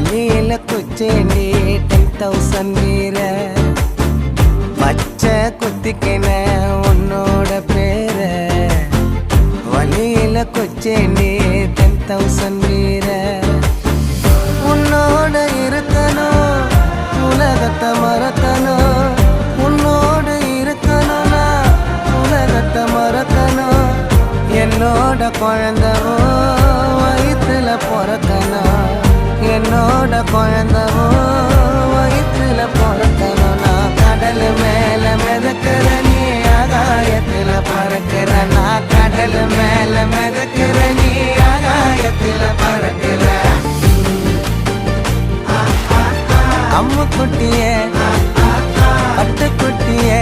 வழியில குச்சேண்டி 10,000 வீர பச்சை குத்திக்கின உன்னோட பேர வழியில குச்சேண்டி 10,000 வீர உன்னோட இருக்கணும் உலகத்தை மறக்கணும் உன்னோட இருக்கணும்னா உலகத்தை மறக்கணும் என்னோட குழந்தவோ வயிற்றுல பிறக்கணும் என்னோட குழந்தவோ வயிற்றுல பிறக்கணும் நான் கடல் மேல மிதக்கிற நீ ஆகாயத்துல பறக்கிற நான் கடல் மேல மிதக்கிற நீ ஆகாயத்துல பறக்கிற அம்மு குட்டியே பட்டு குட்டியே